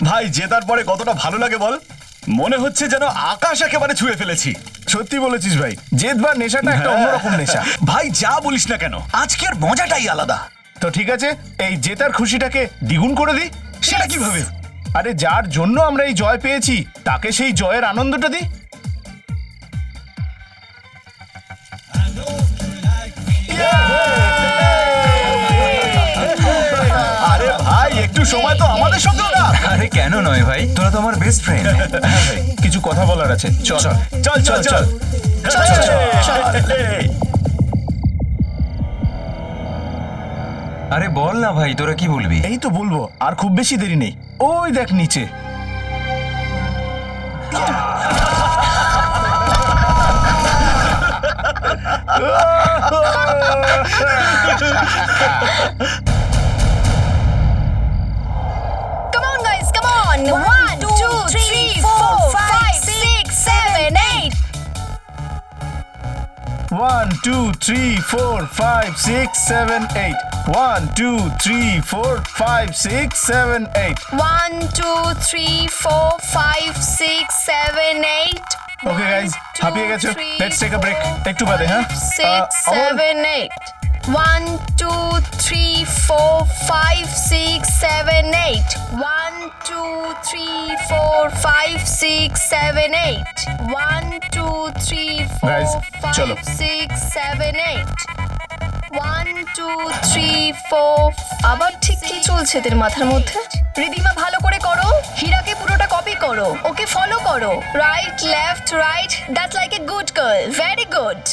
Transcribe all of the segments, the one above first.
ভাই জেতার পরে কতটা ভালো লাগে বল, মনে হচ্ছে যেন আকাশ একেবারে ছুঁয়ে ফেলেছি। সত্যি বলেছিস ভাই, জেতবার নেশাটা একটা অন্যরকম নেশা। ভাই যা বলিস না কেন, আজকের মজাটাই আলাদা। তো ঠিক আছে, এই জেতার খুশিটাকে দ্বিগুণ করে দিই। সেটা কিভাবে? আরে যার জন্য আমরা এই জয় পেয়েছি তাকে সেই জয়ের আনন্দটা দিই। আরে ভাই একটু সময় তো আমাদের সঙ্গেও না। আরে কেন নয় ভাই, তোরা তো আমার বেস্ট ফ্রেন্ড। কিছু কথা বলার আছে, চল চল চল চল আরে বল না ভাই, তোরা কি বলবি? এই তো বলবো, আর খুব বেশি দেরি নেই। ওই দেখ নিচে। Come on, guys, come on. 1, 2, 3, 4, 5, 6, 7, 8. 1 2 3 4 5 6 7 8 1 2 3 4 5 6 7 8 1, 2, 3, 4, 5, 6, 7, 8. Okay, guys, হাঁপিয়ে গেছো? Let's take a break. একটু বাদে, হ্যাঁ? 6, 7, 8. 1, 2, 3, 4, 5, 6, 7, 8. 1, 2, 3, 4, 5, 6, 7, 8. 1, 2, 3, 4, Guys, 5, চলো। 6, 7, 8. 1, 2, 3, 4. আবার ঠিক কি চলছে এদের মাথার মধ্যে? রিদিমা ভালো করে করো, হীরাকে পুরোটা কপি করো, ওকে ফলো করো। Right left right, that's like a good girl, very good.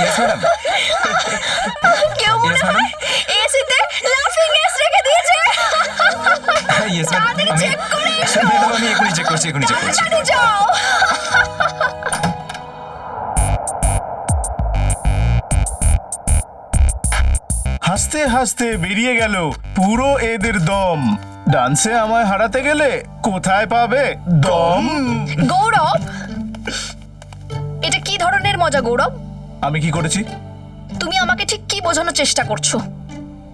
Yes, madam. কেউ মনে Yes, হয় এসিতে লাফিং গ্যাস রেখে দিয়েছে। Yes, madam. তাড়াতাড়ি আমি check করে এসো। madam, আমি এখনই চেক করছি, এখনই চেক করছি। তাড়াতাড়ি যাও। হাসতে হাসতে বেরিয়ে গেল পুরো এদের দম। ডান্সে আমায় হারাতে গেলে কোথায় পাবে দম? গৌরব, এটা কি ধরনের মজা গৌরব? আমি কি করেছি? তুমি আমাকে ঠিক কি বোঝানোর চেষ্টা করছো?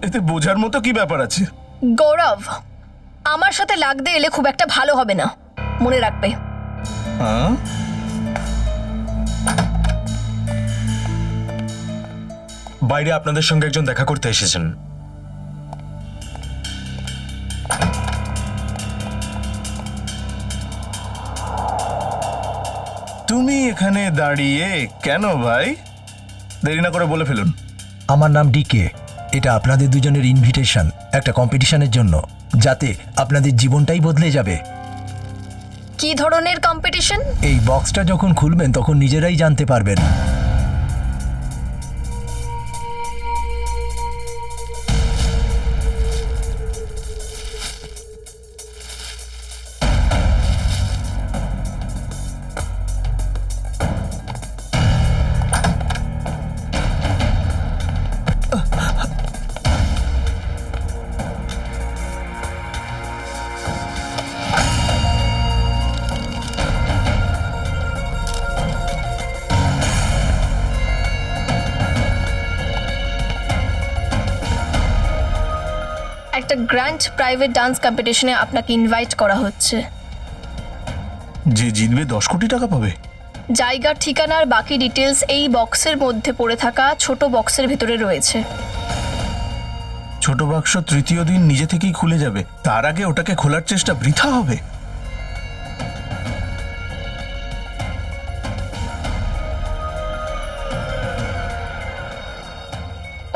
এতে বোঝার মতো কি ব্যাপার আছে? গৌরব, আমার সাথে লাগতে এলে খুব একটা ভালো হবে না, মনে রাখবে। হ্যাঁ? বাইরে আপনাদের সঙ্গে একজন দেখা করতে এসেছেন। তুমি এখানে দাঁড়িয়ে কেন ভাই? দেরি না করে বলে ফেলুন। আমার নাম ডিকে। এটা আপনাদের দুজনের ইনভিটেশন একটা কম্পিটিশনের জন্য, যাতে আপনাদের জীবনটাই বদলে যাবে। কি ধরনের কম্পিটিশন? এই বক্সটা যখন খুলবেন তখন নিজেরাই জানতে পারবেন। একটা গ্র্যান্ড প্রাইভেট ডান্স কম্পিটিশনে আপনাকে ইনভাইট করা হচ্ছে। যে জিতবে 10 কোটি টাকা পাবে। জায়গার ঠিকানার বাকি ডিটেলস এই বক্সের মধ্যে পড়ে থাকা ছোট বক্সের ভেতরে রয়েছে। ছোট বাক্স তৃতীয় দিন নিজে থেকেই খুলে যাবে, তার আগে ওটাকে খোলার চেষ্টা বৃথা হবে।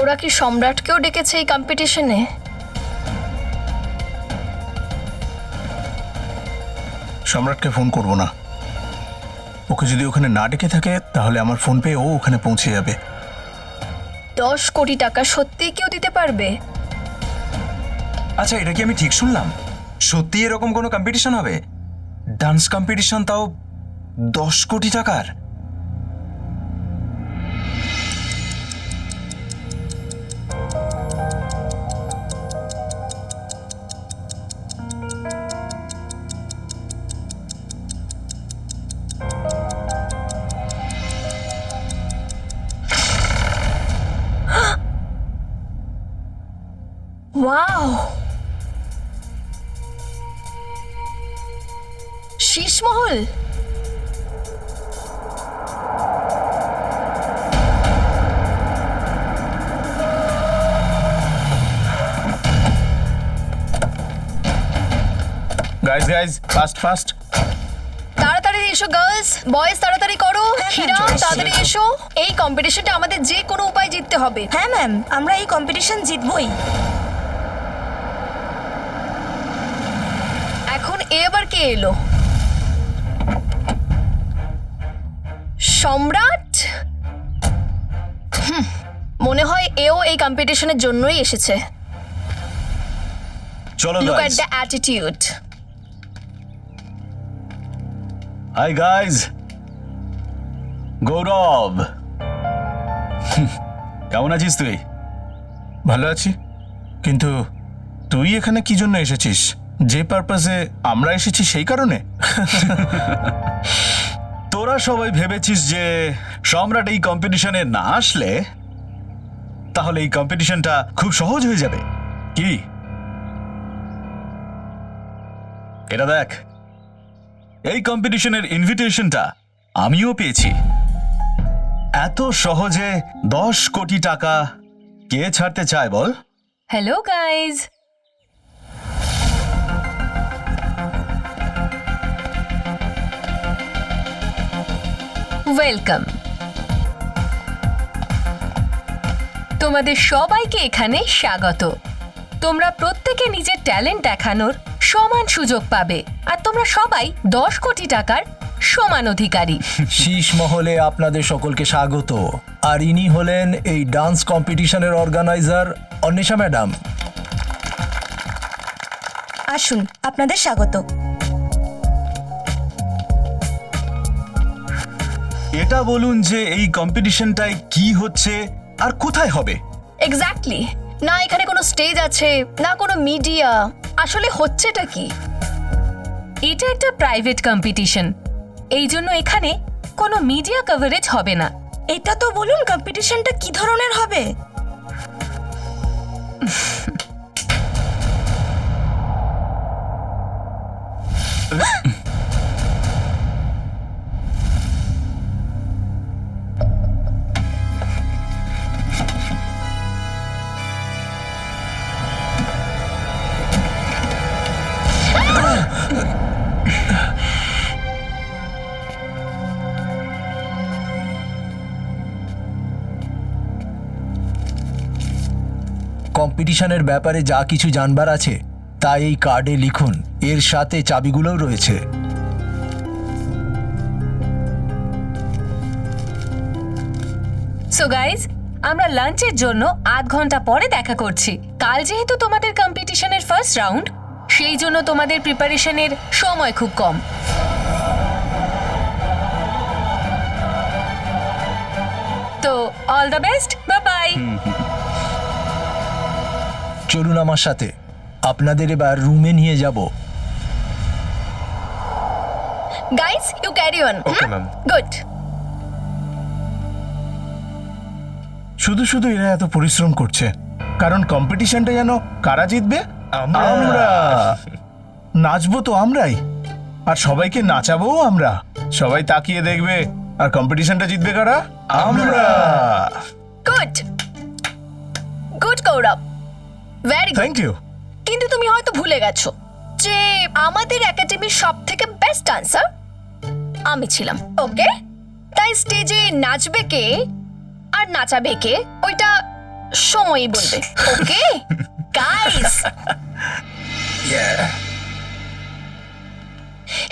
ওরা কি সম্রাটকেও ডেকেছে এই কম্পিটিশনে? সম্রাটকে ফোন করব না। ওকে যদি ওখানে না ডেকে থাকে তাহলে আমার ফোন পেয়ে ও ওখানে পৌঁছে যাবে। 10 কোটি টাকা সত্যি কেউ দিতে পারবে? আচ্ছা, এটা কি আমি ঠিক শুনলাম? সত্যি এরকম কোনো কম্পিটিশন হবে? ডান্স কম্পিটিশন, তাও 10 কোটি টাকার। Wow, Sheesh Mahal. Guys guys, fast fast. তাড়াতাড়ি এসো গার্লস, বয়েজ তাড়াতাড়ি করো। হীরা তাড়াতাড়ি এসো, এই কম্পিটিশনটা আমাদের যে কোনো উপায় জিততে হবে। হ্যাঁ ম্যাম, আমরা এই কম্পিটিশন জিতবই। এখন এবার কে এলো? সম্রাট? মনে হয় এও এই কম্পিটিশনের জন্যই এসেছে। চলো look at guys. The attitude. Hi guys, Gaurav. কেমন আছিস তুই? ভালো আছি, কিন্তু তুই এখানে কি জন্য এসেছিস? যে পারপাসে আমরা এসেছি সেই কারণে? তোরা সবাই ভেবেছিস যে সম্রাট এই কম্পিটিশনে না আসলে তাহলে এই কম্পিটিশনটা খুব সহজ হয়ে যাবে কি? এটা দেখ, এই কম্পিটিশনের ইনভিটেশনটা আমিও পেয়েছি। এত সহজে 10 কোটি টাকা কে ছাড়তে চায় বল? Hello guys, welcome. তোমাদের সবাইকে এখানে স্বাগত। তোমরা প্রত্যেকে নিজের ট্যালেন্ট দেখানোর সমান সুযোগ পাবে, আর তোমরা সবাই 10 কোটি টাকার সমান অধিকারী। শীষ মহলে আপনাদের সকলকে স্বাগত। আর ইনি হলেন এই ডান্স কম্পিটিশনের অর্গানাইজার অন্বেষা ম্যাডাম। আসুন, আপনাদের স্বাগত। এটা বলুন যে এই কম্পিটিশনটায় কি হচ্ছে আর কোথায় হবে? এক্স্যাক্টলি। না এখানে কোনো স্টেজ আছে, না কোনো মিডিয়া। আসলে হচ্ছেটা কি? এটা একটা প্রাইভেট কম্পিটিশন, এই জন্য এখানে কোনো মিডিয়া কভারেজ হবে না। এটা তো বলুন, কম্পিটিশনটা কি ধরনের হবে? কম্পিটিশনের ব্যাপারে যা কিছু জানবার আছে তা এই কার্ডে লিখুন। এর সাথে চাবিগুলোও রয়েছে। সো গাইজ, আমরা লাঞ্চের জন্য আধ ঘন্টা পরে দেখা করছি। কাল যেহেতু তোমাদের কম্পিটিশনের ফার্স্ট রাউন্ড, সেই জন্য তোমাদের প্রিপারেশনের সময় খুব কম। তো all the best, bye bye. চলুন আমার সাথে, আপনাদের এবার রুমে নিয়ে যাব। Guys, you carry on. Okay ma'am. Good. শুধু শুধু এরা এত পরিশ্রম করছে, কারণ কম্পিটিশনটা যেন কারা জিতবে? আমরা। নাচবো তো আমরাই, আর সবাইকে নাচাবোও আমরা। সবাই তাকিয়ে দেখবে, আর কম্পিটিশনটা জিতবে কারা? আমরা। Good good Gaurav, very good. Thank you. কিন্তু তুমি হয়তো ভুলে গেছো যে আমাদের একাডেমির সব থেকে বেস্ট ডান্সার আমি ছিলাম। ওকে, তাই স্টেজে নাচবে কে আর নাচাবে কে ওইটা সময়ই বলবে। Okay guys.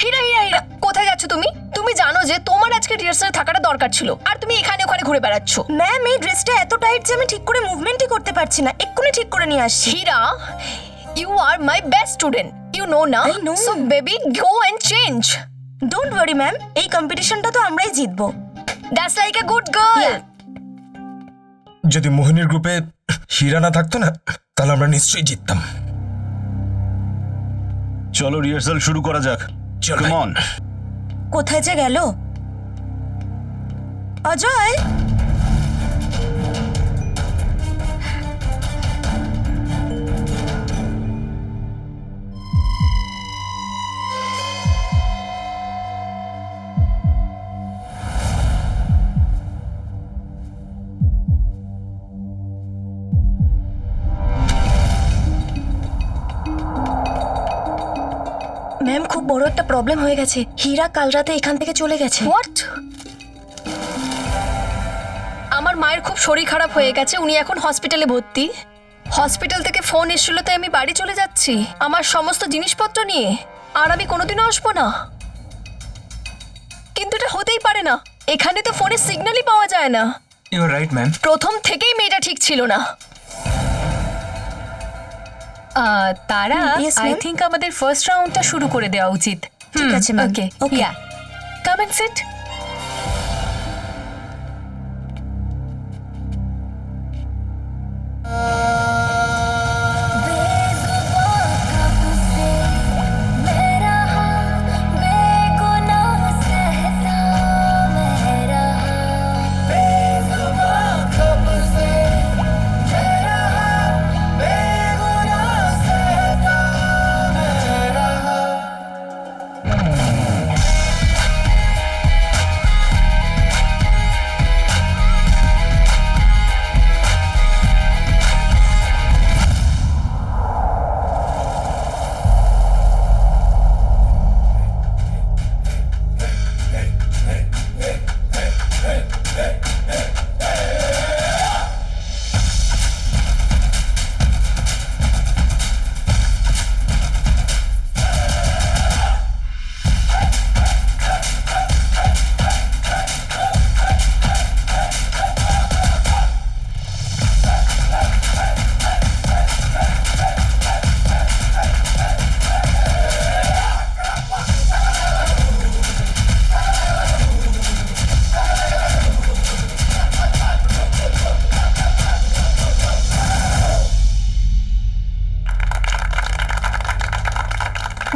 হীরা হীরা হীরা, কোথায় যাচ্ছ তুমি? তুমি জানো যে তোমার আজকে রিহার্সাল থাকাটা দরকার ছিল, আর তুমি এখানে ওখানে ঘুরে বেড়াচ্ছ। ম্যাম, এই ড্রেসটা এত টাইট যে আমি ঠিক করে মুভমেন্টই করতে পারছি না। এক্ষুনি ঠিক করে নিয়ে আসছি। Heera, you are my best student. you know না I know. so baby go and change don't worry ma'am, এই কম্পিটিশনটা তো আমরাই জিতবো। that's like a good girl Yeah. যদি মোহিনীর গ্রুপে হীরা না থাকতো না তাহলে আমরা নিশ্চয়ই জিততাম। চলো রিহার্সাল শুরু করা যাক। চল কাম ভাই। অন। কোথায় যে গেল অজয়? ম্যাম খুব বড় একটা প্রবলেম হয়ে গেছে হীরা কাল রাতে এখান থেকে চলে গেছে হোয়াট আমার মায়ের খুব শরীর খারাপ হয়ে গেছে উনি এখন হসপিটালে ভর্তি হসপিটাল থেকে ফোন এসেছিল তাই আমি বাড়ি চলে যাচ্ছি আমার সমস্ত জিনিসপত্র নিয়ে আর আমি কোনোদিনও আসবো না কিন্তু এটা হতেই পারে না এখানে তো ফোনের সিগন্যালই পাওয়া যায় না ইউ আর রাইট ম্যাম। প্রথম থেকেই মেয়েটা ঠিক ছিল না তারা Yes, আই ma'am. থিঙ্ক আমাদের ফার্স্ট রাউন্ডটা শুরু করে দেওয়া উচিত। ঠিক আছে, ma'am. Okay Okay. Yeah come and sit.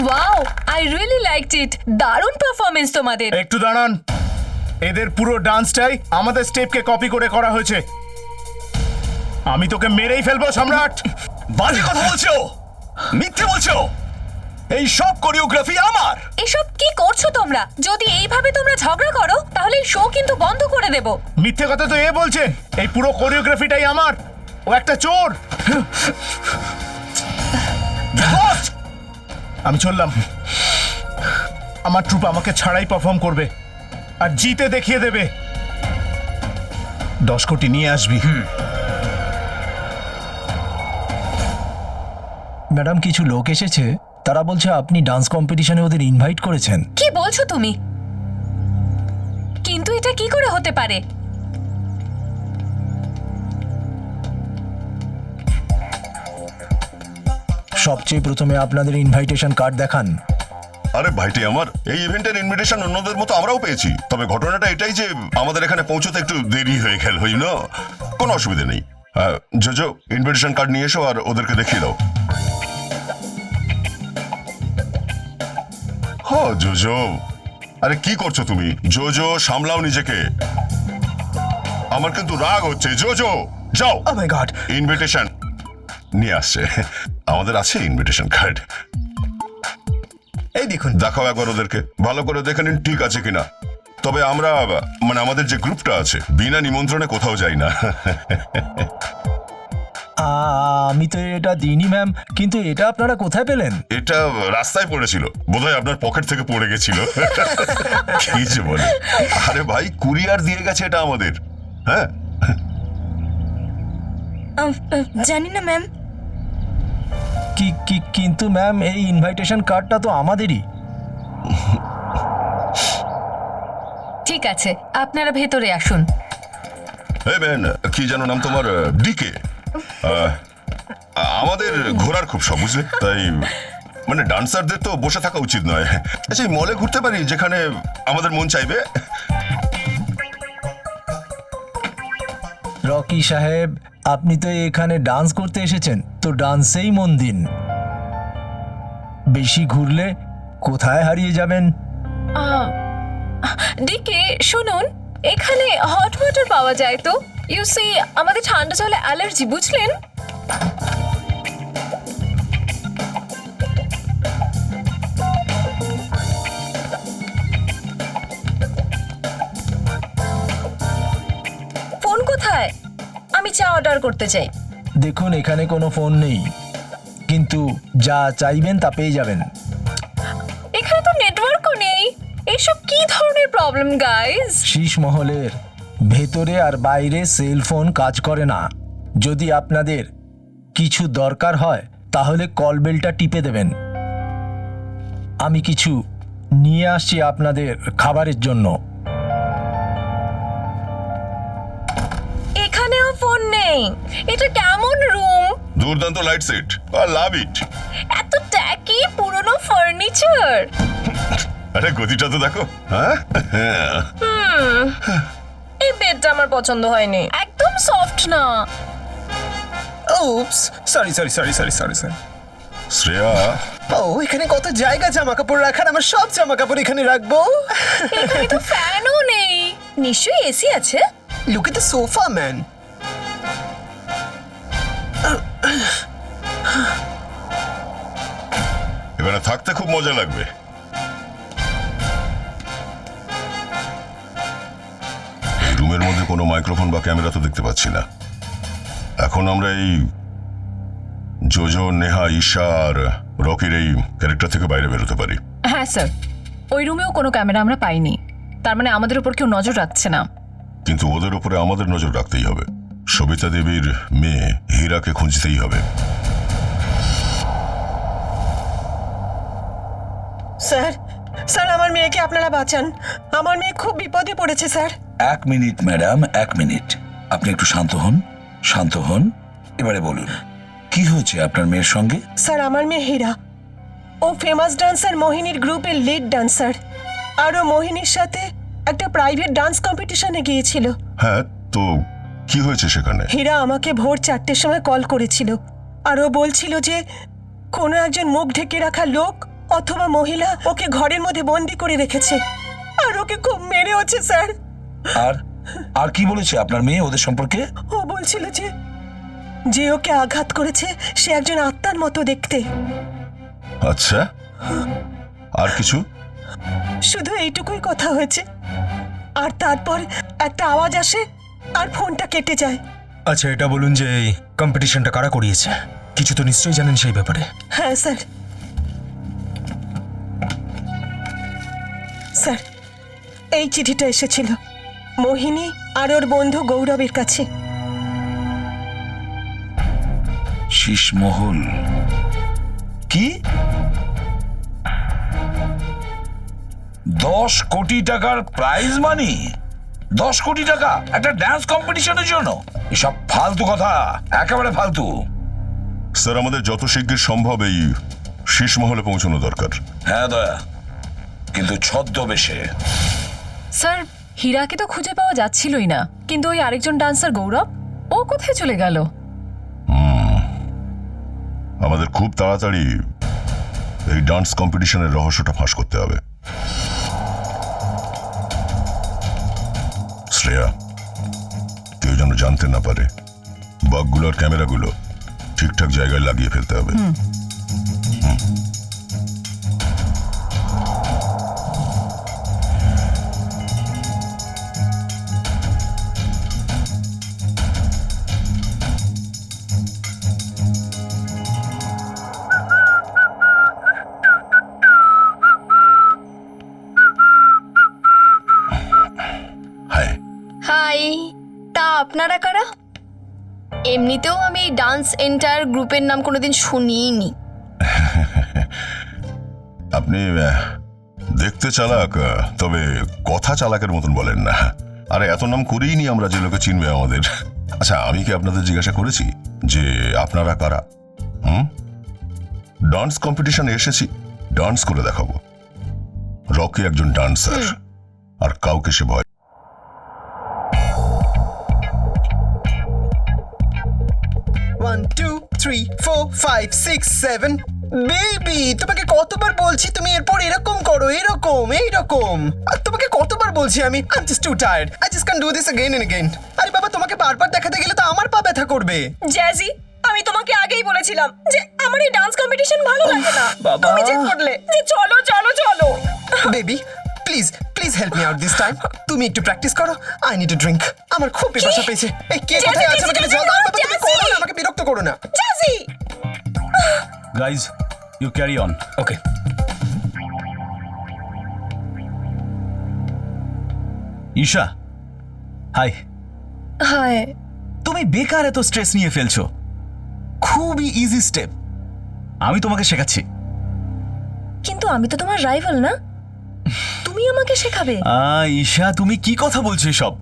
Wow I really liked it দারুণ পারফরমেন্স তোমাদের। একটু দাঁড়ান, এদের পুরো ডান্সটাই আমাদের স্টেপকে কপি করে করা হয়েছে। আমি তোকে মেরেই ফেলবো সম্রাট। বাজে কথা বলছো, মিথ্যে বলছো। এই সব কোরিওগ্রাফি আমার। এসব কি করছো তোমরা? যদি এইভাবে তোমরা ঝগড়া করো তাহলে এই শো কিন্তু বন্ধ করে দেব। মিথ্যে কথা তো এ বলছে, এই পুরো কোরিওগ্রাফিটাই আমার। ও একটা চোর। Lost! আমি চললাম। আমার ট্রুপ আমাকে ছাড়াই পারফর্ম করবে আর জিতে দেখিয়ে দেবে। 10 কোটি নিয়ে আসবি। ম্যাডাম, কিছু লোক এসেছে, তারা বলছে আপনি ডান্স কম্পিটিশনে ওদের ইনভাইট করেছেন। কি বলছো তুমি? কিন্তু এটা কি করে হতে পারে? সবচেয়ে প্রথমে আপনাদের ইনভাইটেশন কার্ড দেখান। আরে ভাইটি আমার, এই ইভেন্টের ইনভিটেশন অন্যদের মতো আমরাও পেয়েছি। তবে ঘটনাটা এটাই যে আমাদের এখানে পৌঁছতে একটু দেরি হয়ে গেল, কোনো অসুবিধা নেই। জোজো, ইনভিটেশন কার্ড নিয়ে এসো আর ওদেরকে দেখিয়ে দাও। জোজো, আরে কি করছো তুমি? জোজো, সামলাও নিজেকে। আমার কিন্তু রাগ হচ্ছে। জোজো, যাও। ও মাই গড। ইনভিটেশন নিয়ে আসছে। আমাদের আছে ইনভিটেশন কার্ড। এই দেখুন। দেখাও একবার ওদেরকে, ভালো করে দেখে নিন ঠিক আছে কিনা। তবে আমরা আমাদের যে গ্রুপটা আছে বিনা নিমন্ত্রণে কোথাও যাই না। আমি তো এটা দিইনি ম্যাম, কিন্তু এটা আপনারা কোথায় পেলেন? এটা রাস্তায় পড়েছিল, বোধহয় আপনার পকেট থেকে পড়ে গেছিল। কি যে বলে, আরে ভাই কুরিয়ার দিয়ে গেছে এটা আমাদের। হ্যাঁ, জানি না ম্যাম। কিন্তু ম্যাম, এই ইনভাইটেশন কার্ডটা তো আমাদেরই। ঠিক আছে, আপনারা ভেতরে আসুন। এই ম্যান, কি যেন নাম তোমার? ডিকে। আমাদের ঘোরার খুব শখ, বুঝলে? তাই মানে ডান্সারদের তো বসে থাকা উচিত নয়। আচ্ছা, এই মলে ঘুরতে পারি যেখানে আমাদের মন চাইবে? রকি সাহেব, আপনি তো এখানে ডান্স করতে এসেছেন, তো ডান্সেই মন দিন। বেশি ঘুরলে কোথায় হারিয়ে যাবেন? ডিকে শুনুন, এখানে হট ওয়াটার পাওয়া যায় তো? ইউ সি, আমাদের ঠান্ডা জলে অ্যালার্জি, বুঝলেন? ফোন কোথায়? আমি চা অর্ডার করতে চাই। দেখুন, এখানে কোনো ফোন নেই, কিন্তু যা চাইবেন তা পেয়ে যাবেন। এখানে তো নেটওয়ার্কও নেই। এইসব কি ধরনের প্রবলেম গাইজ? শীষ মহলের ভেতরে আর বাইরে সেল ফোন কাজ করে না। যদি আপনাদের কিছু দরকার হয় তাহলে কল বেলটা টিপে দেবেন। আমি কিছু নিয়ে আসছি আপনাদের খাবারের জন্য। এখানেও ফোন নেই। এটা কেমন রুম? দুর্দান্ত লাইট সেট, আই লাভ ইট। এত ট্যাকি পুরনো ফার্নিচার। আরে গতিটা তো দেখো। হ্যাঁ, এই বেডটা আমার পছন্দ হয়নি। একদম সফট না। ওপস, সরি। শ্রেয়া, ও, এখানে কত জায়গা জামা কাপড় রাখার, আমার সব জামা কাপড় এখানে রাখবো। এখানে তো ফ্যানও নেই। নিশ্চয়ই এসি আছে। Look at the sofa man. এখানে থাকতে খুব মজা লাগবে। এই রুমের মধ্যে কোনো মাইক্রোফোন বা ক্যামেরা তো দেখতে পাচ্ছি না। এখন আমরা এই জোজো, নেহা, ঈশা আর রকির এই ক্যারেক্টার থেকে বাইরে বেরোতে পারি। হ্যাঁ স্যার, ওই রুমেও কোনো ক্যামেরা আমরা পাইনি। তার মানে আমাদের উপর কেউ নজর রাখছে না। কিন্তু ওদের উপরে আমাদের নজর রাখতেই হবে। সবিতা দেবীর মেয়ে হীরাকে খুঁজতেই হবে। স্যার আমার মেয়েকে আপনারা বাঁচান। আমার মেয়ে খুব বিপদে পড়েছে স্যার। 1 minute madam, 1 minute. আপনি একটু শান্ত হন, শান্ত হন। এবারে বলুন, কি হয়েছে আপনার মেয়ের সঙ্গে? স্যার আমার মেয়ে হীরা, ও ফেমাস ডান্সার মোহিনীর গ্রুপের লিড ডান্সার। আর ও মোহিনীর সাথে একটা প্রাইভেট ডান্স কম্পিটিশনে গিয়েছিল। হ্যাঁ, তো কি হয়েছে সেখানে? হীরা আমাকে ভোর 4টের সময় কল করেছিল। আর ও বলছিল যে কোনো একজন মুখ ঢেকে রাখা লোক অথবা মহিলা ওকে ঘরের মধ্যে বন্দি করে রেখেছে, আর ওকে খুব মেরেওছে স্যার। আর কি বলেছে আপনার মেয়ে ওদের সম্পর্কে? ও বলছিল যে ওকে আঘাত করেছে সে একজন আত্মার মতো দেখতে। আচ্ছা, আর কিছু? শুধু এইটুকুই কথা হয়েছে। আর তারপর একটা আওয়াজ আসে আর ফোনটা কেটে যায়। আচ্ছা, এটা বলুন যে এই কম্পিটিশনটা কারা করিয়েছে? কিছু তো নিশ্চয়ই জানেন সেই ব্যাপারে। হ্যাঁ স্যার, এই চিঠিটা এসেছিল মোহিনী আর ওর বন্ধু গৌরবের কাছে। শীষমহল? কি 10 কোটি টাকার প্রাইজ মানি? 10 কোটি টাকা একটা ডান্স কম্পিটিশনের জন্য? এসব ফালতু কথা, একেবারে ফালতু। স্যার, আমাদের যত শীঘ্র সম্ভব এই শীষ মহলে পৌঁছানো দরকার। হ্যাঁ দয়া, কিন্তু ছদ্মবেশে। স্যার, হীরাকে তো খুঁজে পাওয়া যাচ্ছিলই না, কিন্তু ওই আরেকজন ডান্সার গৌরব, ও কোথায় চলে গেল? আমাদের খুব তাড়াতাড়ি এই ডান্স কম্পিটিশনের রহস্যটা ফাঁস করতে হবে। শ্রেয়া, কেউ যেন জানতে না পারে। বাঘগুলোর ক্যামেরাগুলো ঠিকঠাক জায়গায় লাগিয়ে ফেলতে হবে। হাই, তা আপনারা কারা? এমনিতেও আমি ডান্স এন্টায়ার গ্রুপের নাম কোনোদিন শুনিনি। আপনি দেখতে চালাক, তবে কথা চালাকের মতন বলেন না। আরে এত নাম করেই নি আমরা যে লোকে চিনবে আমাদের। আচ্ছা, আমি কি আপনাদের জিজ্ঞাসা করেছি যে আপনারা কারা? ডান্স কম্পিটিশনে এসেছি ডান্স করে দেখাবো। রকি একজন ডান্সার, আর কাউকে সে ভয়। 1 2 3 4 5 6 7 বেবি, তোমাকে কতবার বলছি তুমি এরপর এরকম করো, এরকম এইরকম। আর তোমাকে কতবার বলছি আমি I just too tired, I just can do this again and again. আরে বাবা, তোমাকে বারবার দেখাতে গেলে তো আমার পা ব্যথা করবে। জ্যাজি, আমি তোমাকে আগেই বলেছিলাম যে আমার এই ডান্স কম্পিটিশন ভালো লাগে না। বাবা। তুমি জেদ করলে যে চলো চলো চলো। Baby please please help me out this time. তুমি একটু প্র্যাকটিস করো, আই নিড টু ড্রিঙ্ক। আমার খুব পিপাসা পেয়েছে। এই কে জ্যাজি, কোথায় আছে জ্যাজি, আমাকে জ্যাজি, জল দাও। বাবা, তুমি জ্যাজি। করো না, আমাকে বিরক্ত করো না। Jazzy, guys, you carry on. Okay. Isha, hi. Hi, তুমি বেকার এত স্ট্রেস নিয়ে ফেলছো। খুবই ইজি স্টেপ, আমি তোমাকে শেখাচ্ছি। কিন্তু আমি তো তোমার রাইভাল না, তুমি আমাকে শেখাবে? ঈশা, তুমি কি কথা বলছো এসব?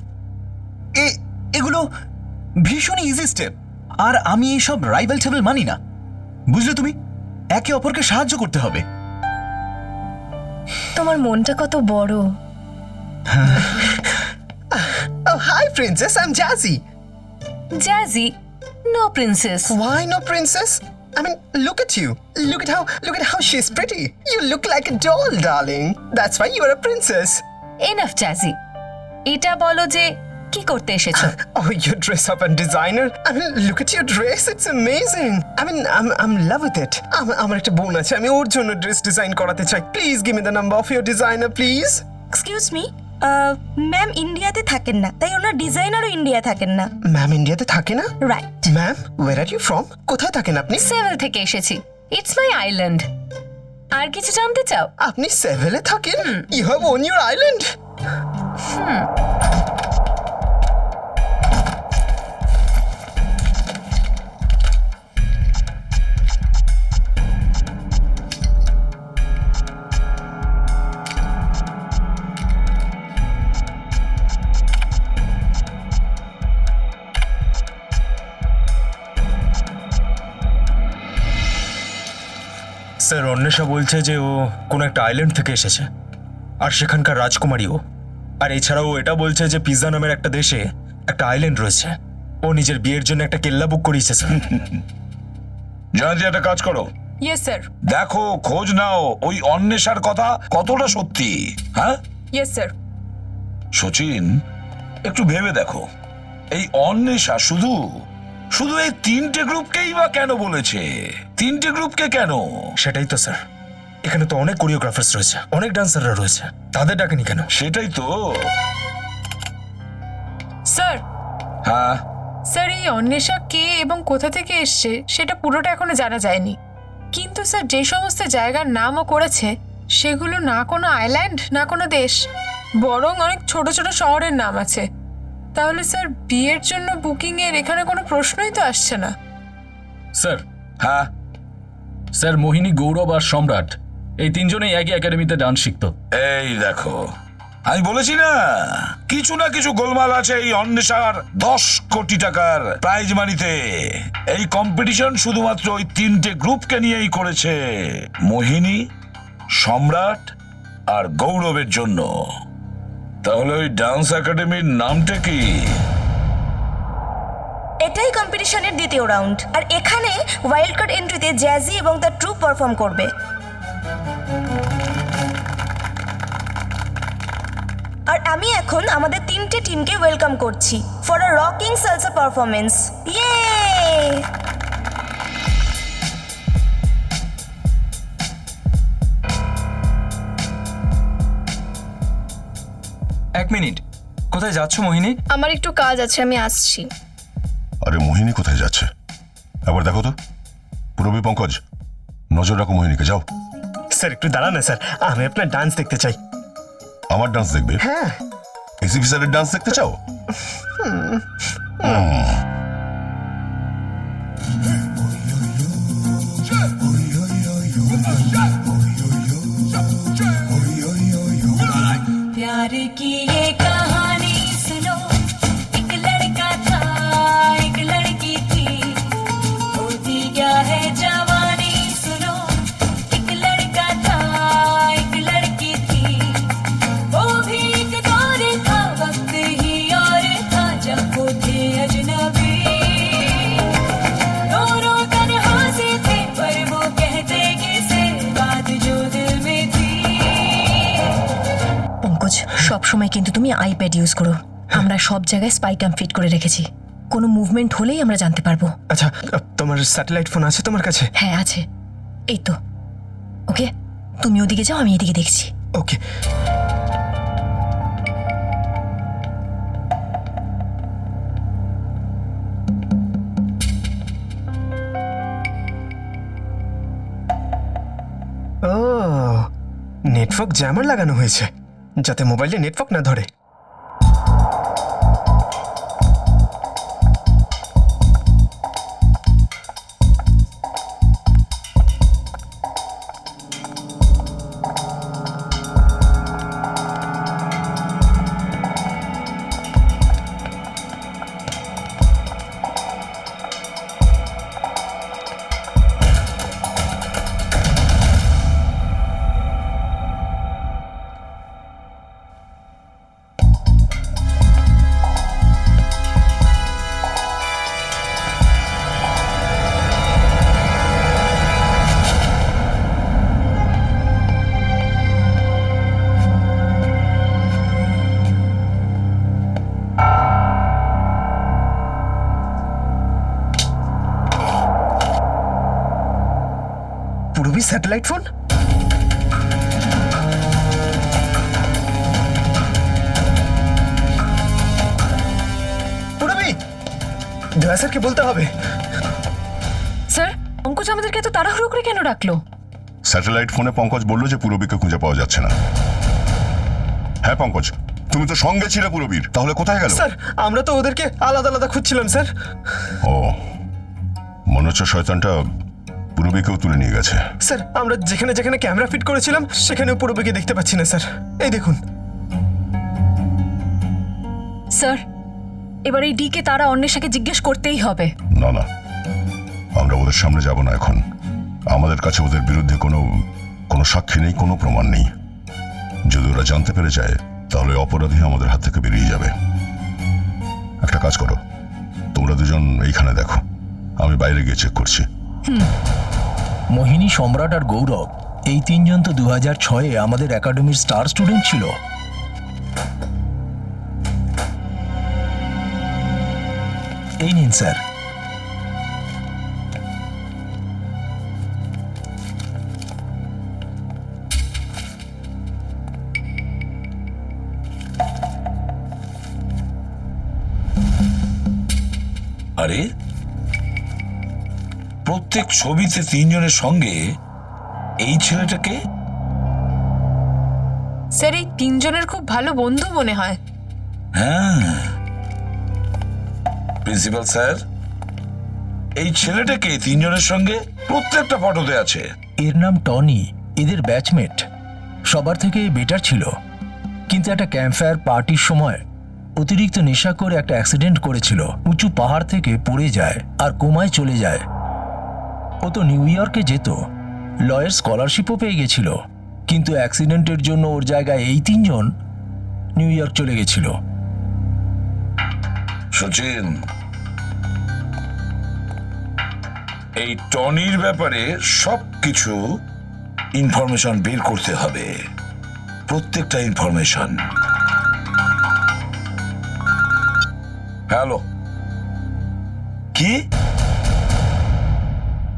এগুলো ভীষণ ইজি স্টেপ, আর আমি এইসব রাইভাল টেবিল মানি না, বুঝলে? তুমি একে অপরকে সাহায্য করতে হবে। তোমার মনটা কত বড়। Oh, hi princess, I'm Jazzy. Jazzy, no princess. Why no princess? I mean, look at you. Look at how she's pretty. You look like a doll, darling. That's why you are a princess. Enough Jazzy, এটা বলো যে কি করতে এসেছো? Oh, you dress up and designer. I mean, look at your dress. It's amazing. I mean, I'm in love with it. আমার একটা বোন আছে, আমি ওর জন্য ড্রেস ডিজাইন করাতে চাই। Please give me the number of your designer, please. Excuse me, ma'am ইন্ডিয়াতে থাকেন না, তাই ওনার ডিজাইনারও ইন্ডিয়া থাকেন না। ম্যাম ইন্ডিয়াতে থাকে না? Right. Ma'am, where are you from? কোথায় থাকেন আপনি? সেভেল থেকে এসেছি, ইটস মাই আইল্যান্ড। আর কিছু জানতে চাও? আপনি সেভেলে থাকেন? You have owned your island? Sir, Anwesha বলছে যে ও কোনো একটা আইল্যান্ড থেকে এসেছে, আর সেখানকার রাজকুমারীও। আর এছাড়াও ও এটা বলছে যে পিৎজা নামের একটা দেশে একটা আইল্যান্ড রয়েছে। ও নিজের বিয়ের জন্য একটা কেল্লা বুক করিয়েছে স্যার। জয়ন্তী, একটা কাজ করো, ইয়েস স্যার। দেখো, খোঁজ নাও ওই অন্বেষার কথা কতটা সত্যি। হ্যাঁ ইয়েস স্যার। সচিন, একটু ভেবে দেখো, এই অন্বেষা শুধু শুধু এই 3টে গ্রুপকেই বা কেন বলেছে? 3টে গ্রুপকে কেন? সেটাই তো স্যার, এখানে তো অনেক কোরিওগ্রাফার্স রয়েছে, অনেক ডান্সাররা রয়েছে, তাদের ডাকেনি কেন? সেটাই তো। স্যার, হ্যাঁ স্যার, এই অন্বেষা কে এবং কোথা থেকে এসছে সেটা পুরোটা এখনো জানা যায়নি। কিন্তু স্যার, যে সমস্ত জায়গার নামও করেছে সেগুলো না কোনো আইল্যান্ড না কোনো দেশ, বরং অনেক ছোট ছোট শহরের নাম আছে। তাহলে স্যার, বিয়ের জন্য বুকিং এর এখানে কোনো প্রশ্নই তো আসছে না। স্যার, হ্যাঁ স্যার, মোহিনী, গৌরব আর সম্রাট এই তিনজনেই একই একাডেমিতে ডান্স শিখতো। এই দেখো, আমি বলেছি না, কিছু না কিছু গোলমাল আছে এই অন্বেষার 10 কোটি টাকার প্রাইজ মানিতে। এই কম্পিটিশন শুধুমাত্র ওই 3টে গ্রুপকে নিয়েই করেছে, মোহিনী, সম্রাট আর গৌরবের জন্য। তাহলে ওই ডান্স একাডেমির নামটা কি? এটাই কম্পিটিশনের দ্বিতীয় রাউন্ড, আর এখানে ওয়াইল্ড কার্ড এন্ট্রিতে জ্যাজি এবং তার ট্রুপ পারফর্ম করবে। আর আমি এখন আমাদের 3টে টিমকে ওয়েলকাম করছি for a rocking salsa performance. ইয়ে! এক মিনিট, কোথায় যাচ্ছ মোহিনী? আমার একটু কাজ আছে, আমি আসছি। আরে মোহিনী কোথায় যাচ্ছে? একবার দেখো তো। পুরবী, পঙ্কজ, নজর রাখো মোহিনীকে, যাও। স্যার, একটু দাঁড়ান না স্যার, আমি আপনার ডান্স দেখতে চাই। আমার ডান্স দেখবে? হ্যাঁ। এসিপি স্যারের ডান্স দেখতে চাও? प्यार की ये कहानी सुनो, एक लड़का था एक लड़की थी, होती क्या है जवानी सुनो, সব সময় কিন্তু তুমি আইপ্যাড ইউজ করো। আমরা সব জায়গায় স্পাই ক্যাম ফিট করে রেখেছি, কোনো মুভমেন্ট হলেই আমরা জানতে পারবো। আচ্ছা, তোমার স্যাটেলাইট ফোন আছে তোমার কাছে? হ্যাঁ আছে, এই তো। ওকে, তুমি ওদিকে যাও, আমি এদিকে দেখছি। ওকে। ও, নেটওয়ার্ক জ্যামার লাগানো হয়েছে যাতে মোবাইলে নেটওয়ার্ক না ধরে। পুরবি স্যাটেলাইট ফোন? পুরবি, দয়া স্যারকে বলতে হবে। স্যার, পঙ্কজ আমাদেরকে এত তাড়াহুড়ো করে কেন ডাকলো? স্যাটেলাইট ফোনে পঙ্কজ বলল যে পুরবীকে খুঁজে পাওয়া যাচ্ছে না। হ্যাঁ পঙ্কজ, তুমি তো সঙ্গে ছিলে পুরবীর, তাহলে কোথায় গেল? স্যার, আমরা তো ওদেরকে আলাদা আলাদা খুঁজছিলাম স্যার। ও, মনে হচ্ছে শয়তানটা পুরবীকেও তুলে নিয়ে গেছে। স্যার, আমরা যেখানে যেখানে ক্যামেরা ফিট করেছিলাম সেখানেও পুরবীকে দেখতে পাচ্ছি না স্যার। এই দেখুন। স্যার, এবার এই ডিকে তারা অন্বেষাকে জিজ্ঞেস করতেই হবে। না না, আমরা ওদের সামনে যাব না এখন। আমাদের কাছে ওদের বিরুদ্ধে কোনো সাক্ষী নেই, কোনো প্রমাণ নেই। যদি ওরা জানতে পেরে যায় তাহলে অপরাধী আমাদের হাত থেকে বেরিয়ে যাবে। একটা কাজ করো, তোমরা দুজন এইখানে দেখো, আমি বাইরে গিয়ে চেক করছি। মোহিনী, সম্রাট আর গৌরব, এই তিনজন তো 2006-এ আমাদের একাডেমির স্টার স্টুডেন্ট ছিল। এই নিন স্যার। আরে, প্রত্যেক ছবিতে তিনজনের সঙ্গে এই ছেলেটাকে? স্যার, এই তিনজনের খুব ভালো বন্ধু মনে হয়। হ্যাঁ, প্রিন্সিপাল স্যার, এই ছেলেটাকে তিনজনের সঙ্গে প্রত্যেকটা ফটোতে আছে। এর নাম টনি, এদের ব্যাচমেট। সবার থেকে বেটার ছিল, কিন্তু একটা ক্যাম্পফায়ার পার্টির সময় অতিরিক্ত নেশা করে একটা অ্যাক্সিডেন্ট করেছিল। উঁচু পাহাড় থেকে পড়ে যায় আর কোমায় চলে যায়। ও তো নিউ ইয়র্কে যেত, লয়ের স্কলারশিপও পেয়ে গেছিল, কিন্তু অ্যাক্সিডেন্টের জন্য ওর জায়গায় এই তিনজন নিউ ইয়র্ক চলে গেছিল। সচিন, এই টনির ব্যাপারে সবকিছু ইনফরমেশন বের করতে হবে, প্রত্যেকটা ইনফরমেশন। হ্যালো, কি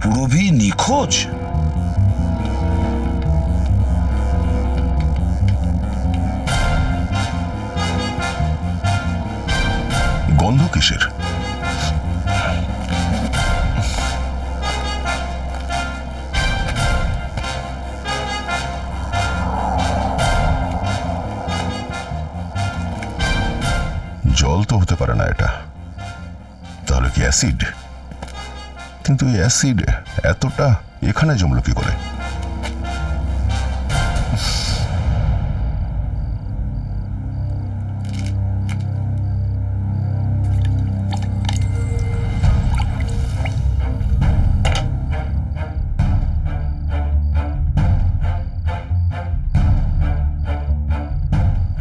পুরবী নিখোঁজ? গন্ধ কিসের? জল তো হতে পারে না এটা, তাহলে কি অ্যাসিড? কিন্তু এই অ্যাসিড এতটা এখানে জমলো কি করে?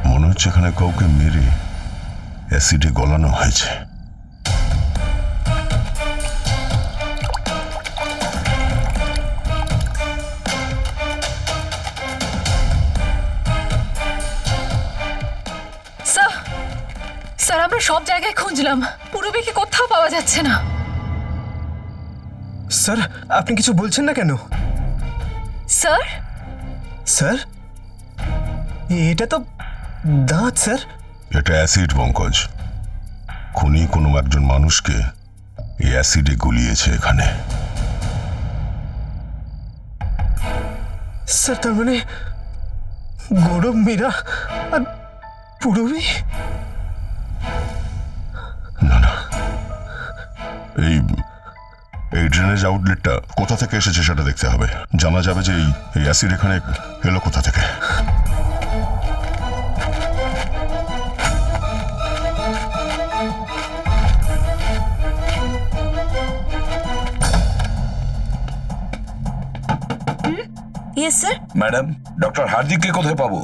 মনে হচ্ছে এখানে কাউকে মেরে অ্যাসিডে গলানো হয়েছে। স্যার আমরা সব জায়গায় খুঁজলাম, পূরবীকে কোথাও পাওয়া যাচ্ছে না। স্যার আপনি কিছু বলছেন না কেন? স্যার স্যার এটা তো দাঁত স্যার। এটা অ্যাসিড পঙ্কজ। খুনি কোনো একজন মানুষকে এই অ্যাসিডে গুলিয়েছে এখানে। স্যার তার মানে গৌরব, মীরা আর পূরবী? না না, এই এই ড্রেনেজ আউটলেটটা কোথা থেকে এসেছে সেটা দেখতে হবে। জানা যাবে যে এই অ্যাসিড এখানে এলো কোথা থেকে। Yes sir. ম্যাডাম, ডক্টর হার্দিককে কোথায় পাবো?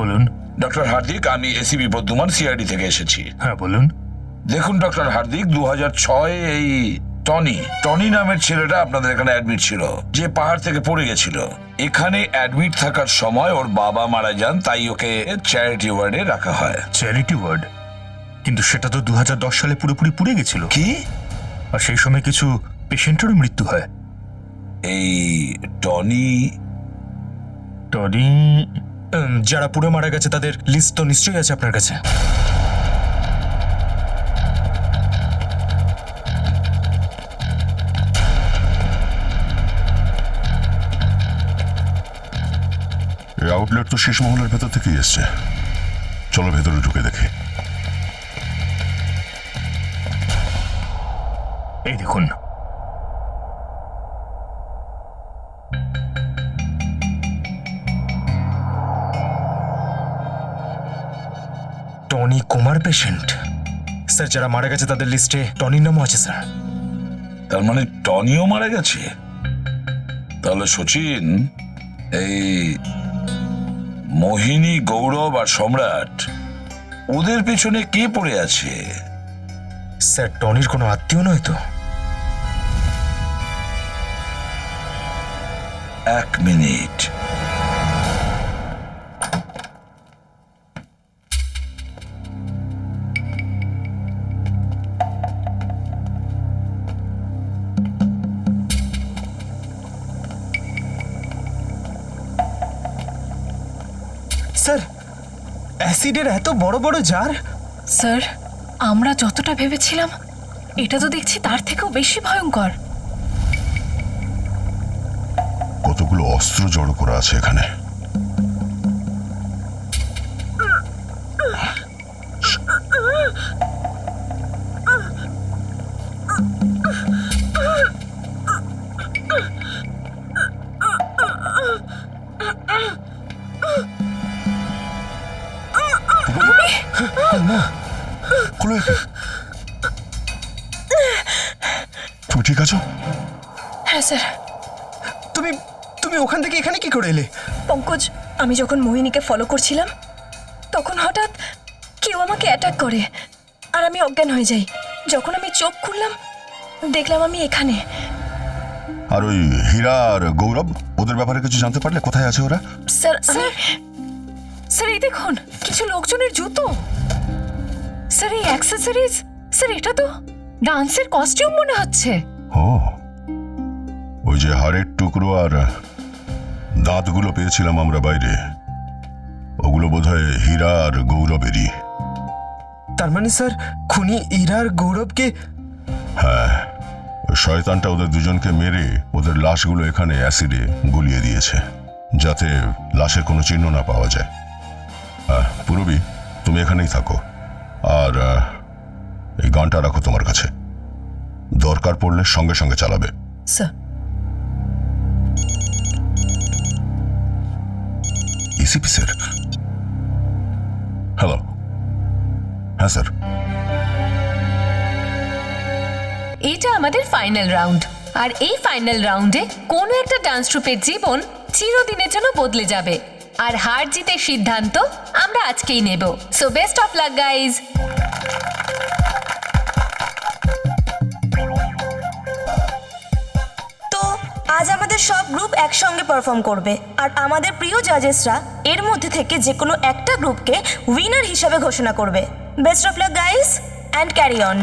বলুন। ডক্টর হার্দিক, আমি এসিবি বর্ধমান সিআইডি থেকে এসেছি। হ্যাঁ বলুন। দেখুন ডক্টর হার্দিক, 2006 এই টনি নামের ছেলেটা আপনাদের এখানে অ্যাডমিট ছিল, যে পাহাড় থেকে পড়ে গেছিল। এখানে অ্যাডমিট থাকার সময় ওর বাবা মারা যান, তাই ওকে চ্যারিটি ওয়ার্ডে রাখা হয়। Charity ward? কিন্তু সেটা তো 2010 সালে পুরোপুরি পুড়ে গেছিল। কি? আর সেই সময় কিছু পেশেন্টেরও মৃত্যু হয়। এই টনি টনি যারা পুড়ে মারা গেছে তাদের লিস্ট তো নিশ্চয়ই আছে আপনার কাছে। এই আউটলেট তো শেষ মহলের ভেতর থেকেই এসছে। চলো ভেতরে ঢুকে দেখি। এই দেখুন। Tony Kumar patient? স্যার যারা মারা গেছে তাদের লিস্টে টনির নামও আছে স্যার। তার মানে টনিও মারা গেছে? তাহলে সচিন, এই মোহিনী, গৌরব আর সম্রাট, ওদের পেছনে কে পড়ে আছে? স্যার টনির কোনো আত্মীয় নয় তো? এক মিনিট। স্যার অ্যাসিডের এত বড় বড় জার? স্যার আমরা যতটা ভেবেছিলাম এটা তো দেখছি তার থেকেও বেশি ভয়ঙ্কর। কতগুলো অস্ত্র জড়ো করা আছে এখানে। খুলে একে। তুমি ঠিক আছো? হ্যাঁ স্যার। তুমি তুমি ওখান থেকে এখানে কি করে এলে? পঙ্কজ, আমি যখন মোহিনীকে ফলো করছিলাম তখন হঠাৎ কেউ আমাকে অ্যাটাক করে আর আমি অজ্ঞান হয়ে যাই। যখন আমি চোখ খুললাম দেখলাম আমি এখানে। আর ওই হীরা আর গৌরব, ওদের ব্যাপারে কিছু জানতে পারলে? কোথায় আছে ওরা? স্যার স্যার স্যার এই দেখুন কিছু লোকজনের জুতো। স্যার এই অ্যাক্সেসরিজ, স্যার এটা তো ডান্সের কস্টিউম মনে হচ্ছে। ও, ওই যে হাড়ের টুকরো আর দাঁতগুলো পেয়েছিলাম আমরা বাইরে, ওগুলো বোধহয় হীরা আর গৌরবেরই। তার মানে স্যার খুনি ইরা আর গৌরবকে? হ্যাঁ, ওই শয়তানটা ওদের দুজনকে মেরে ওদের লাশগুলো এখানে অ্যাসিডে গুলিয়ে দিয়েছে, যাতে লাশের কোনো চিহ্ন না পাওয়া যায়। পূরবী, তুমি এখানেই থাকো, আর এই গানটা রাখো তোমার কাছে। দরকার পড়লে সঙ্গে সঙ্গে চালাবে। স্যার। ACP sir. হ্যালো। হ্যাঁ স্যার। এটা আমাদের ফাইনাল রাউন্ড, আর এই ফাইনাল রাউন্ডে কোনো একটা ডান্স ট্রুপের জীবন চিরদিনের জন্য বদলে যাবে, আর হার জিতের সিদ্ধান্ত আমরা আজকেই নেব। So best of lakh guys. তো আজ আমাদের সব গ্রুপ একসঙ্গে পারফর্ম করবে আর আমাদের প্রিয় জাজেসরা এর মধ্যে থেকে যে কোনো একটা গ্রুপকে উইনার হিসাবে ঘোষণা করবে। Best of luck guys and carry on.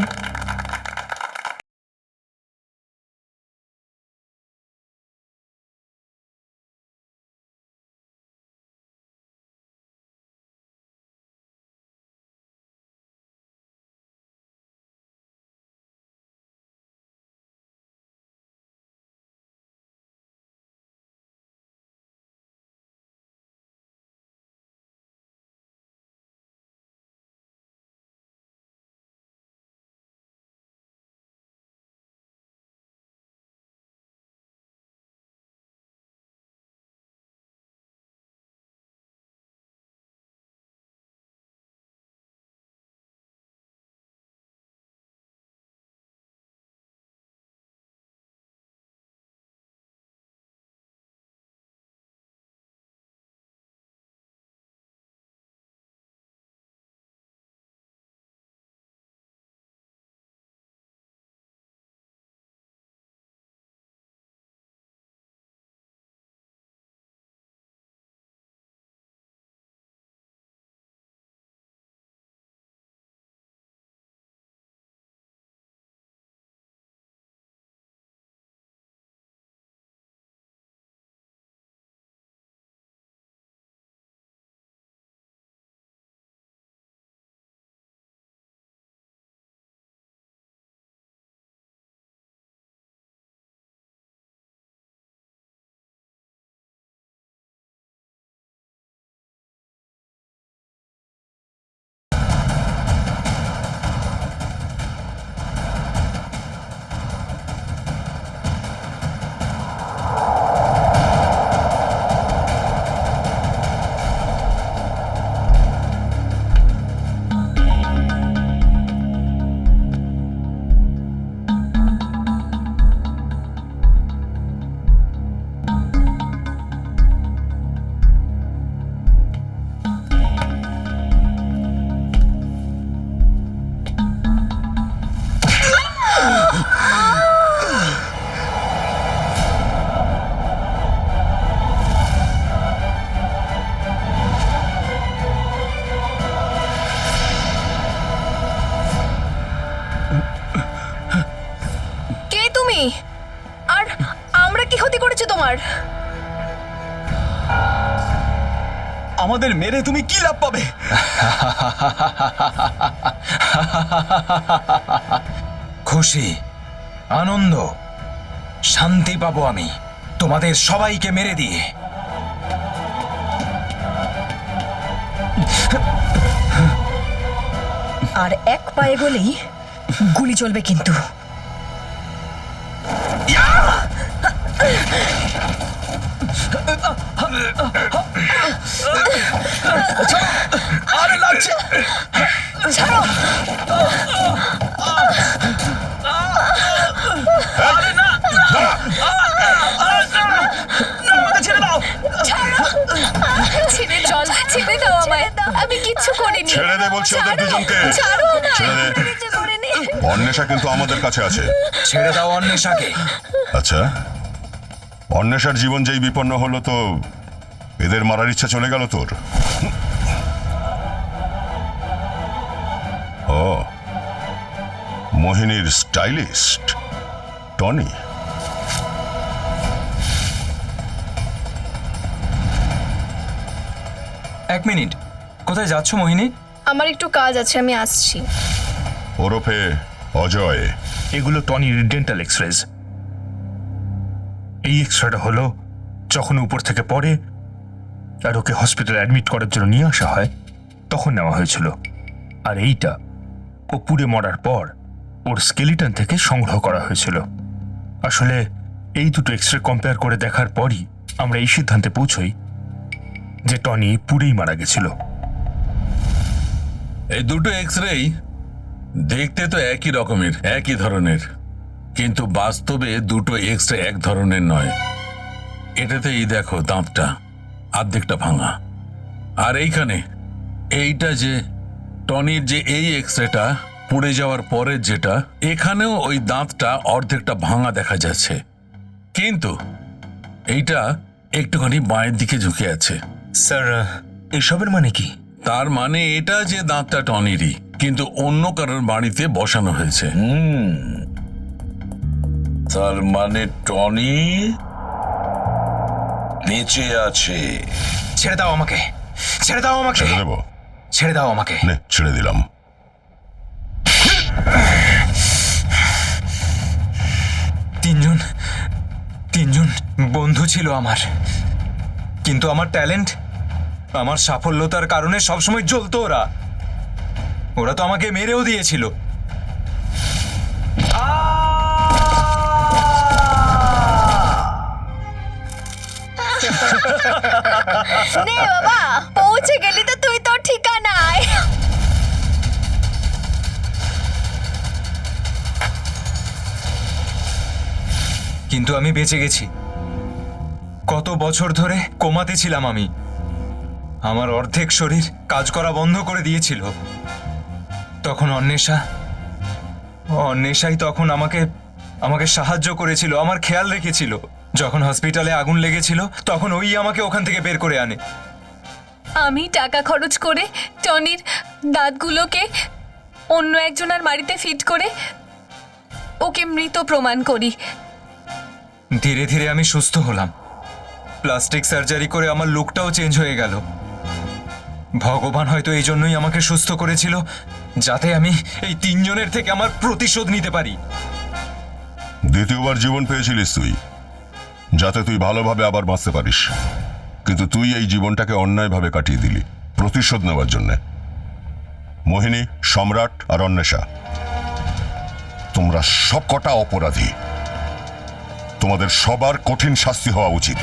আর আমরা কি ক্ষতি করেছি তোমার? আমাদের মেরে তুমি কি লাভ পাবে? খুশি, আনন্দ, শান্তি পাবো আমি তোমাদের সবাইকে মেরে দিয়ে। আর এক পায়ে গেলেই গুলি চলবে কিন্তু। আরে লাগছে, ছাড়ো। আরে না, ছেড়ে দাও, ছেড়ে দাও আমায়, আমি কিচ্ছু করিনি। ছেড়ে দে বলছি ওদের দুজনকে। ছাড়ো না। ছেড়ে দে। অন্বেষা কিন্তু আমাদের কাছে আছে। ছেড়ে দাও অন্বেষাকে। আচ্ছা, অন্বেষার জীবন যেই বিপন্ন হলো তো এদের মারার ইচ্ছা চলে গেল তোর? ও, মোহিনীর স্টাইলিস্ট টনি। এক মিনিট, কোথায় যাচ্ছ মোহিনী? আমার একটু কাজ আছে, আমি আসছি। ওরফে অজয়। এগুলো টনির ডেন্টাল এক্সরেজ। এই এক্সরেটা হলো যখন উপর থেকে পড়ে আর ওকে হসপিটালে অ্যাডমিট করার জন্য নিয়ে আসা হয় তখন নেওয়া হয়েছিল। আর এইটা ও পুড়ে মরার পর ওর স্কেলিটন থেকে সংগ্রহ করা হয়েছিল। আসলে এই দুটো এক্সরে কম্পেয়ার করে দেখার পরই আমরা এই সিদ্ধান্তে পৌঁছই যে টনি পুড়েই মারা গেছিল। এই দুটো এক্সরেই দেখতে তো একই রকমের, একই ধরনের, কিন্তু বাস্তবে দুটো এক্সরে এক ধরনের নয়। এটাতে এই দেখো দাঁতটা অর্ধেকটা ভাঙা, আর এইখানে এইটা যে টনির যে এই এক্সরেটা পুড়ে যাওয়ার পরের যেটা, এখানেও ওই দাঁতটা অর্ধেকটা ভাঙা দেখা যাচ্ছে। কিন্তু এইটা একটুখানি বাঁয়ের দিকে ঝুঁকে আছে। স্যার এসবের মানে কি? তার মানে এটা যে দাঁতটা টনিরই, কিন্তু অন্য কারোর বাড়িতে বসানো হয়েছে। তার মানে টনি বেঁচে আছে। ছেড়ে দাও আমাকে, ছেড়ে দাও আমাকে, ছেড়ে দেবো? ছেড়ে দাও আমাকে। নে, ছেড়ে দিলাম। তিনজন বন্ধু ছিল আমার, কিন্তু আমার ট্যালেন্ট, আমার সাফল্যতার কারণে সবসময় জ্বলতো ওরা তো আমাকে মেরেও দিয়েছিল। নে বাবা, পৌঁছে গেলি তো তুই তোর ঠিকানায়। কিন্তু আমি বেঁচে গেছি। কত বছর ধরে কোমাতে ছিলাম আমি, আমার অর্ধেক শরীর কাজ করা বন্ধ করে দিয়েছিল। তখন অন্বেষাই তখন আমাকে সাহায্য করেছিল, আমার খেয়াল রেখেছিল। যখন হসপিটালে আগুন লেগেছিল তখন ওই আমাকে ওখান থেকে বের করে আনে। আমি টাকা খরচ করে টনির দাঁতগুলোকে অন্য একজনের বাড়িতে ফিট করে ওকে মৃত প্রমাণ করি। ধীরে ধীরে আমি সুস্থ হলাম, প্লাস্টিক সার্জারি করে আমার লুকটাও চেঞ্জ হয়ে গেল। ভগবান হয়তো এই জন্যই আমাকে সুস্থ করেছিল, যাতে আমি এই তিনজনের থেকে আমার প্রতিশোধ নিতে পারি। দ্বিতীয়বার জীবন পেয়েছিলিস তুই, যাতে তুই ভালোভাবে আবার বাঁচতে পারিস, কিন্তু তুই এই জীবনটাকে অন্যায়ভাবে কাটিয়ে দিলি প্রতিশোধ নেওয়ার জন্যে। মোহিনী, সম্রাট আর অন্বেষা, তোমরা সব কটা অপরাধী। তোমাদের সবার কঠিন শাস্তি হওয়া উচিত।